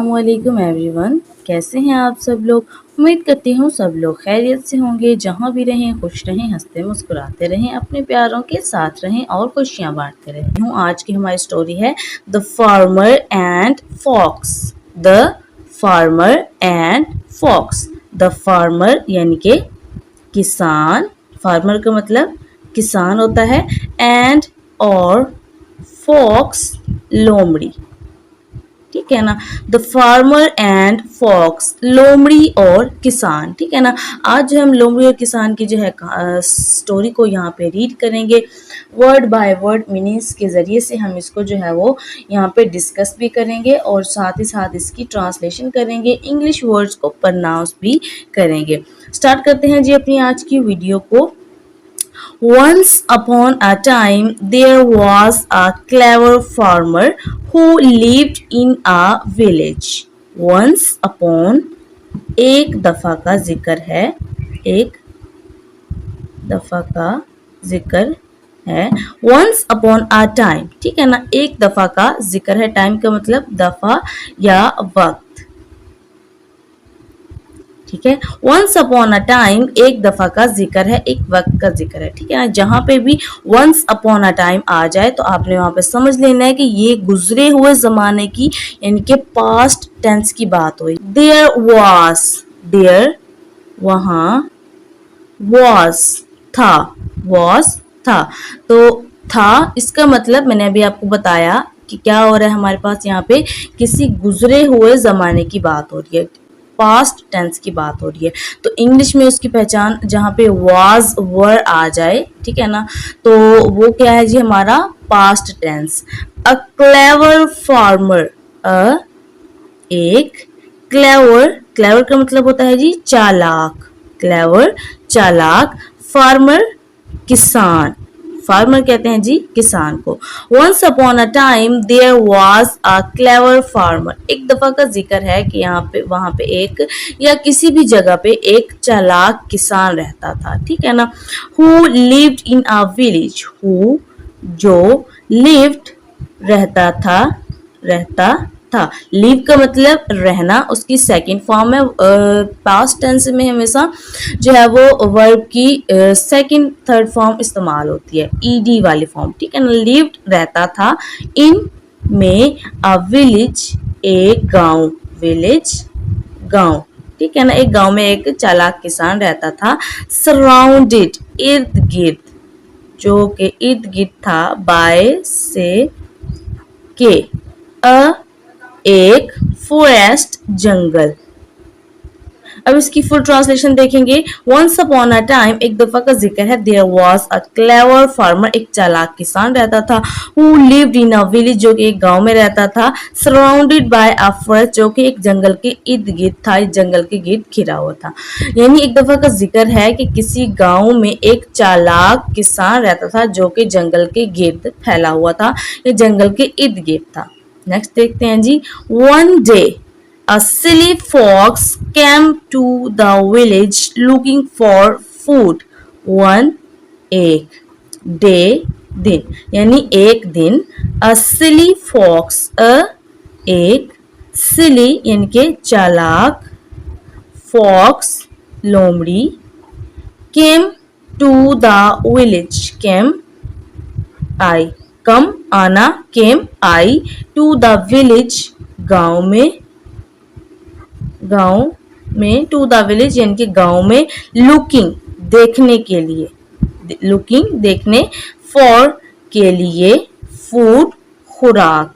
अस्सलामुअलैकुम एवरीवन, कैसे हैं आप सब लोग। उम्मीद करती हूँ सब लोग खैरियत से होंगे। जहाँ भी रहें खुश रहें, हंसते मुस्कुराते रहें, अपने प्यारों के साथ रहें और खुशियाँ बांटते रहें। आज की हमारी स्टोरी है the farmer and fox. The farmer and fox. The farmer यानी के किसान, फार्मर का मतलब किसान होता है, एंड और फॉक्स लोमड़ी, ठीक है ना। द फार्मर एंड फॉक्स, लोमड़ी और किसान, ठीक है ना। आज जो हम लोमड़ी और किसान की जो है स्टोरी को यहाँ पे रीड करेंगे, वर्ड बाय वर्ड मीनिंग्स के ज़रिए से हम इसको जो है वो यहाँ पे डिस्कस भी करेंगे और साथ ही साथ इसकी ट्रांसलेशन करेंगे, इंग्लिश वर्ड्स को प्रोनाउंस भी करेंगे। स्टार्ट करते हैं जी अपनी आज की वीडियो को। Once upon a time, there was a clever farmer who lived in a village. Once upon, एक दफ़ा का जिक्र है, एक दफ़ा का जिक्र है। Once upon a time, ठीक है ना, एक दफ़ा का जिक्र है। टाइम का मतलब दफ़ा या वक्त, ठीक है। वंस अपॉन अ टाइम, एक दफा का जिक्र है, एक वक्त का जिक्र है, ठीक है। जहां पे भी वंस अपॉन अ टाइम आ जाए तो आपने वहां पे समझ लेना है कि ये गुजरे हुए जमाने की यानी कि पास्ट टेंस की बात हुई। देयर वाज, देयर वहां, वाज था, वाज था, तो था इसका मतलब मैंने अभी आपको बताया कि क्या हो रहा है हमारे पास यहाँ पे, किसी गुजरे हुए जमाने की बात हो रही है, पास्ट टेंस की बात हो रही है। तो इंग्लिश में उसकी पहचान जहाँ पे वाज वर आ जाए, ठीक है ना, तो वो क्या है जी, हमारा past tense. A clever farmer, a एक, क्लेवर, क्लेवर का मतलब होता है जी चालाक, क्लेवर चालाक, फार्मर किसान, फार्मर कहते हैं जी किसान को। Once upon a time there was a clever farmer, एक दफा का जिक्र है कि यहाँ पे वहां पे एक या किसी भी जगह पे एक चालाक किसान रहता था, ठीक है ना। Who lived in a village, who जो, लिव्ड रहता था, रहता था, लिव का मतलब रहना, उसकी सेकंड फॉर्म है। पास्ट टेंस में हमेशा जो है वो वर्ब की सेकंड थर्ड फॉर्म इस्तेमाल होती है, ईडी वाली फॉर्म, ठीक है ना। लिव्ड रहता था, इन में, अ विलेज एक गांव, विलेज गांव, ठीक है ना, एक गांव में एक चालाक किसान रहता था। सराउंडेड इर्द गिर्द, जो के इर्द गिर्द था, बाय से के, अ एक फॉरेस्ट जंगल। अब इसकी फुल ट्रांसलेशन देखेंगे। वंस अपॉन अ टाइम, एक दफा का जिक्र है, there was a clever farmer, एक चालाक किसान रहता था। Who lived in a village, जो कि एक गांव में रहता था। सराउंडेड बाय अ फॉरेस्ट, जो कि एक जंगल के इर्द गिर्द था, इस जंगल के गिर्द घिरा हुआ था। यानी एक दफा का जिक्र है कि किसी गांव में एक चालाक किसान रहता था जो कि जंगल के गिर्द फैला हुआ था, ये जंगल के इर्द गिर्द था। नेक्स्ट देखते हैं जी। One day a silly fox came to the village looking for food. One, एक, day, दिन, यानी एक दिन। a silly fox, एक, silly यानी के चालाक, fox लोमड़ी, came to the village, came आई, कम आना, came I, to the village गांव में, गांव में, टू द विलेज यानी कि गांव में, लुकिंग देखने के लिए, लुकिंग देखने, फॉर के लिए, फूड खुराक,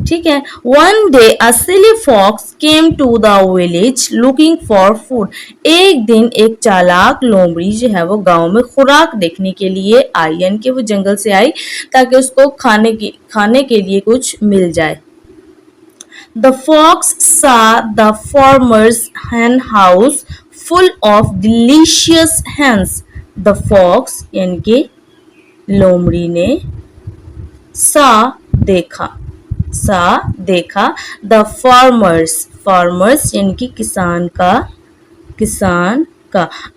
ठीक है। One day a silly fox came to the village looking for food, एक दिन एक चालाक लोमड़ी जो है वो गांव में खुराक देखने के लिए आई, यानी कि वो जंगल से आई ताकि उसको खाने के लिए कुछ मिल जाए। The fox saw the farmer's hen house full of delicious hens. The fox यानी कि लोमड़ी ने देखा, देखा, the farmers यानी कि किसान का।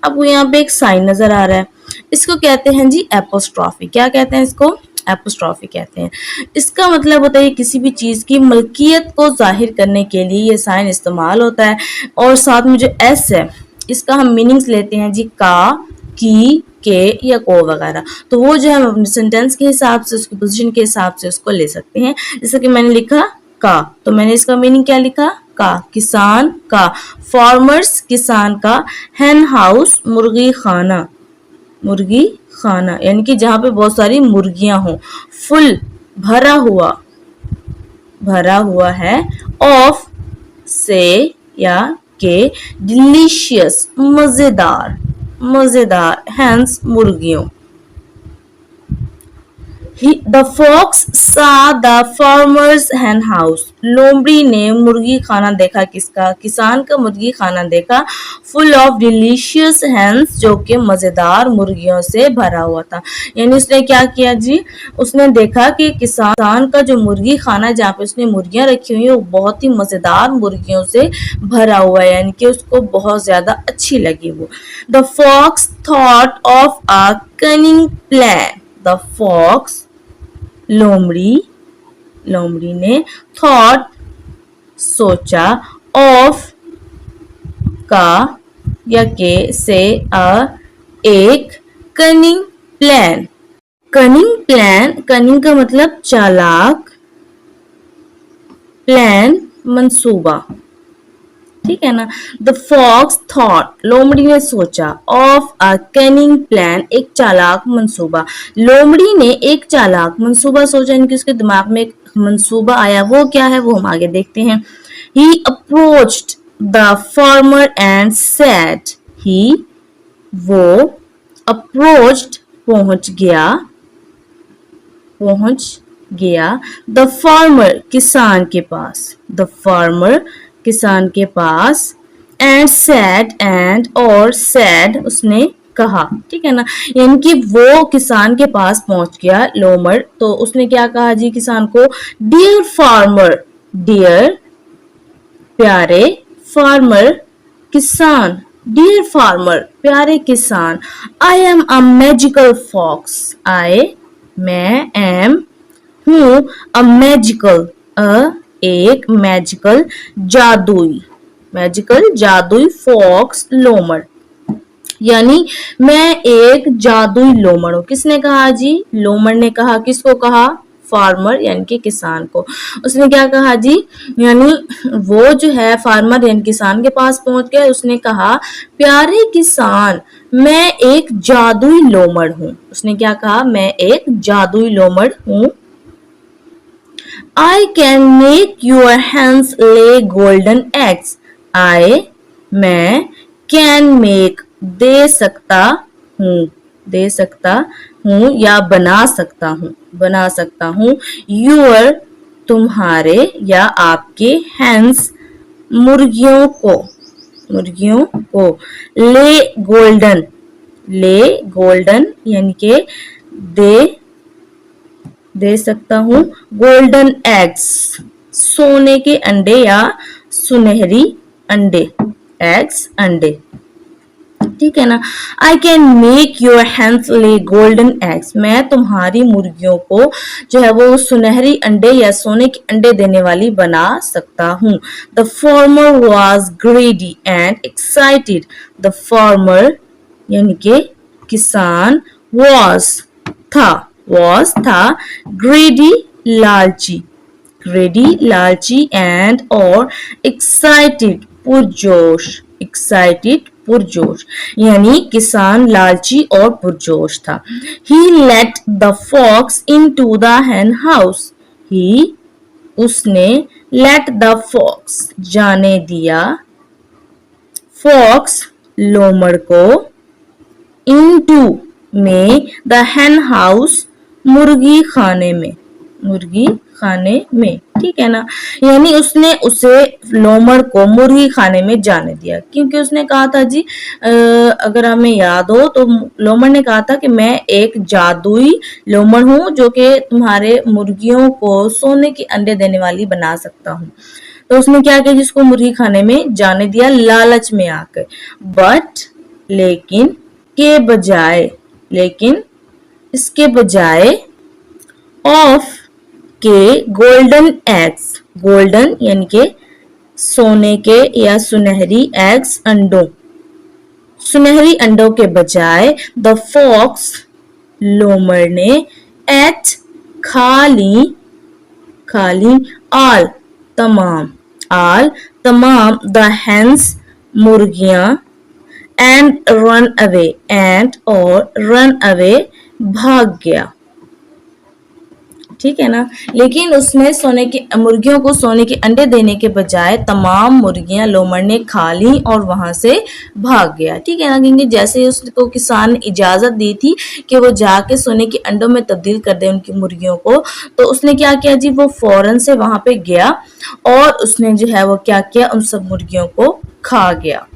अब यहाँ पे एक साइन नजर आ रहा है, इसको कहते हैं जी एपोस्ट्रॉफी। क्या कहते हैं इसको? एपोस्ट्रॉफी कहते हैं। इसका मतलब होता है किसी भी चीज की मलकियत को जाहिर करने के लिए ये साइन इस्तेमाल होता है। और साथ में जो एस है इसका हम मीनिंग्स लेते हैं जी, का, की, के या को वगैरह। तो वो जो है हम अपने सेंटेंस के हिसाब से, उसकी पोजीशन के हिसाब से उसको ले सकते हैं। जैसे कि मैंने लिखा का, तो मैंने इसका मीनिंग क्या लिखा, का किसान का, फार्मर्स किसान का, हेन हाउस मुर्गी खाना, मुर्गी खाना यानी कि जहां पे बहुत सारी मुर्गियां हों। फुल भरा हुआ है, ऑफ से या के, डिलीशियस मजेदार हैंस मुर्गियों। The fox saw the farmer's hen house. लोमड़ी ने मुर्गी खाना देखा, किसका, किसान का मुर्गी खाना देखा। फुल ऑफ डिलीशियस hens, जो कि मजेदार मुर्गियों से भरा हुआ था। यानी उसने क्या किया जी, उसने देखा कि किसान का जो मुर्गी खाना जहाँ पे उसने मुर्गियां रखी हुई है वो बहुत ही मजेदार मुर्गियों से भरा हुआ है, यानी कि उसको बहुत ज्यादा अच्छी लगी वो। The fox thought of a cunning plan. The fox, लोमड़ी ने, थॉट सोचा, ऑफ का या के से, एक, कनिंग प्लान। कनिंग का मतलब चालाक, प्लान मंसूबा, ठीक है ना। द फॉक्स थॉट, लोमड़ी ने सोचा, ऑफ अ कनिंग प्लान, एक चालाक मंसूबा। लोमड़ी ने एक चालाक मंसूबा सोचा, यानी कि उसके दिमाग में एक मंसूबा आया। वो क्या है वो हम आगे देखते हैं। He approached the farmer and said, वो अप्रोच्ड पहुंच गया, द फार्मर किसान के पास, द फार्मर किसान के पास, एंड सैड और सैड उसने कहा, ठीक है ना। यानी कि वो किसान के पास पहुंच गया लोमड़, तो उसने क्या कहा जी किसान को, डियर फार्मर, डियर प्यारे, फार्मर किसान, डियर फार्मर प्यारे किसान, I am a magical fox, मैं एम हूं, अ मैजिकल, एक मैजिकल जादुई फॉक्स लोमड़, यानी मैं एक जादुई लोमड़ हूं। किसने कहा जी, लोमड़ ने कहा। किसको कहा, फार्मर यानी कि किसान को। उसने क्या कहा जी, यानी वो जो है फार्मर यानी किसान के पास पहुंच गया, उसने कहा प्यारे किसान मैं एक जादुई लोमड़ हूं। उसने क्या कहा, मैं एक जादुई लोमड़ हूं। I can make your hens lay golden eggs. मैं can make दे सकता हूँ या बना सकता हूँ your तुम्हारे या आपके hens मुर्गियों को lay golden यानी के दे सकता हूँ गोल्डन एग्स, सोने के अंडे या सुनहरी अंडे, एग्स अंडे, ठीक है ना। I can make your hens lay golden eggs, मैं तुम्हारी मुर्गियों को जो है वो सुनहरी अंडे या सोने के अंडे देने वाली बना सकता हूँ। The farmer was ग्रेडी and excited, the farmer यानी कि किसान, वॉज था ग्रेडी लालची एंड और एक्साइटेड पुरजोश, यानी किसान लालची और पुरजोश था। He let the fox into the hen house, उसने लेट द फॉक्स जाने दिया, फॉक्स लोमड़ को, इनटू में, द हेन हाउस मुर्गी खाने में, ठीक है ना। यानी उसने उसे लोमड़ को मुर्गी खाने में जाने दिया, क्योंकि उसने कहा था जी अगर हमें याद हो तो लोमड़ ने कहा था कि मैं एक जादुई लोमड़ हूँ जो कि तुम्हारे मुर्गियों को सोने के अंडे देने वाली बना सकता हूँ। तो उसने क्या किया, जिसको मुर्गी खाने में जाने दिया लालच में आकर। बट लेकिन इसके बजाय ऑफ के गोल्डन एग्स, गोल्डन यानी के सोने के या सुनहरी, एग्स अंडों, सुनहरी अंडों के बजाय द फॉक्स लोमड़ ने एट खा ली ऑल तमाम द हेंस मुर्गियां एंड और रन अवे भाग गया। ठीक है ना। लेकिन उसने सोने की मुर्गियों को सोने के अंडे देने के बजाय तमाम मुर्गियां लोमड़ ने खा ली और वहां से भाग गया। ठीक है ना, क्योंकि जैसे ही उसको किसान ने इजाजत दी थी कि वो जाके सोने के अंडों में तब्दील कर दे उनकी मुर्गियों को, तो उसने क्या किया जी, वो फौरन से वहां पे गया और उसने जो है वो क्या किया, उन सब मुर्गियों को खा गया।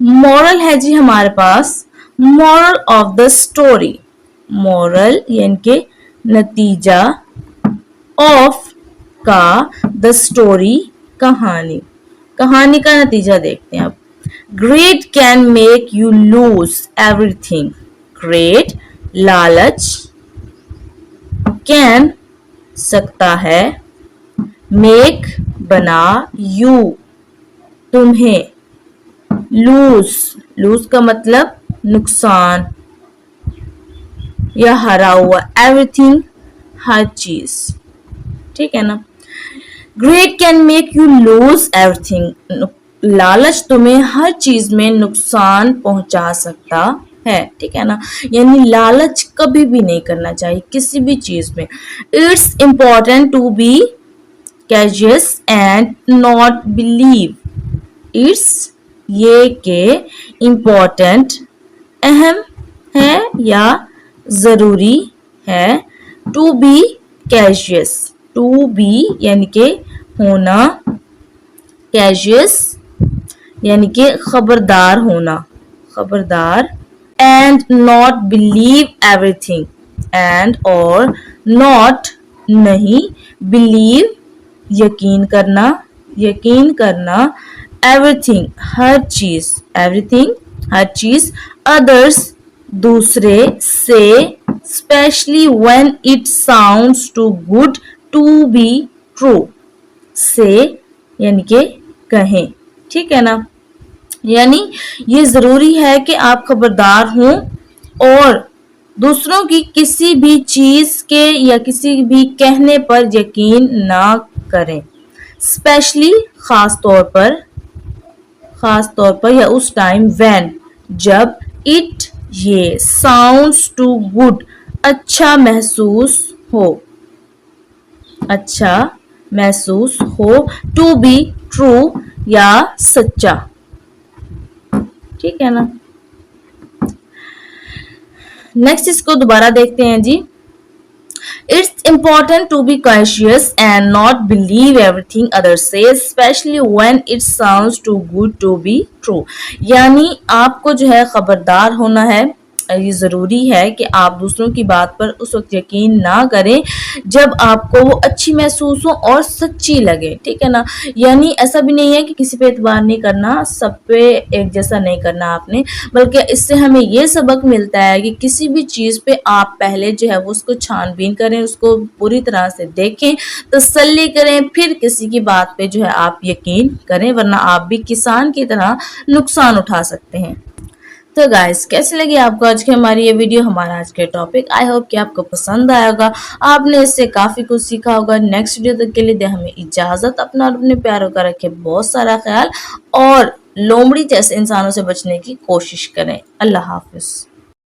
मॉरल है जी हमारे पास, moral of the story, moral यानी के नतीजा, ऑफ का, द स्टोरी कहानी, कहानी का नतीजा देखते हैं अब। Great can make you lose everything, great लालच, कैन सकता है, मेक बना, यू तुम्हें, लूज का मतलब नुकसान या हरा हुआ, एवरीथिंग हर चीज। ठीक है ना। Great can make you lose everything, लालच तुम्हें हर चीज में नुकसान पहुंचा सकता है। ठीक है ना, यानी लालच कभी भी नहीं करना चाहिए किसी भी चीज में। It's important to be cautious and not believe, it's ये के इम्पोर्टेंट अहम है या जरूरी है, to be cautious, to be यानी के होना, कैशियस यानी के खबरदार होना, खबरदार, and not believe everything, and और नॉट नहीं, बिलीव यकीन करना, एवरीथिंग हर चीज, एवरीथिंग हर चीज, अदर्स दूसरे से, specially when it sounds too good to be true, से यानी के कहें। ठीक है ना, यानी ये जरूरी है कि आप खबरदार हों और दूसरों की किसी भी चीज के या किसी भी कहने पर यकीन ना करें, स्पेशली खास तौर पर या उस टाइम, व्हेन जब, इट ये, साउंड्स टू गुड अच्छा महसूस हो, टू बी ट्रू या सच्चा। ठीक है ना। नेक्स्ट इसको दोबारा देखते हैं जी। It's important to be cautious and not believe everything others say, especially when it sounds too good to be true. यानी आपको जो है खबरदार होना है, ये जरूरी है कि आप दूसरों की बात पर उस वक्त यकीन ना करें जब आपको वो अच्छी महसूस हो और सच्ची लगे। ठीक है ना, यानी ऐसा भी नहीं है कि किसी पे एतबार नहीं करना, सब पे एक जैसा नहीं करना आपने, बल्कि इससे हमें ये सबक मिलता है कि किसी भी चीज पे आप पहले जो है वो उसको छानबीन करें, उसको पूरी तरह से देखें, तसल्ली करें, फिर किसी की बात पे जो है आप यकीन करें, वरना आप भी किसान की तरह नुकसान उठा सकते हैं। तो गाइस, कैसे लगी आपको आज की हमारी ये वीडियो, हमारा आज के टॉपिक? आई होप कि आपको पसंद आया होगा, आपने इससे काफी कुछ सीखा होगा। नेक्स्ट वीडियो तक के लिए दे हमें इजाजत, अपना और अपने प्यारों का रखें बहुत सारा ख्याल और लोमड़ी जैसे इंसानों से बचने की कोशिश करें। अल्लाह हाफिज।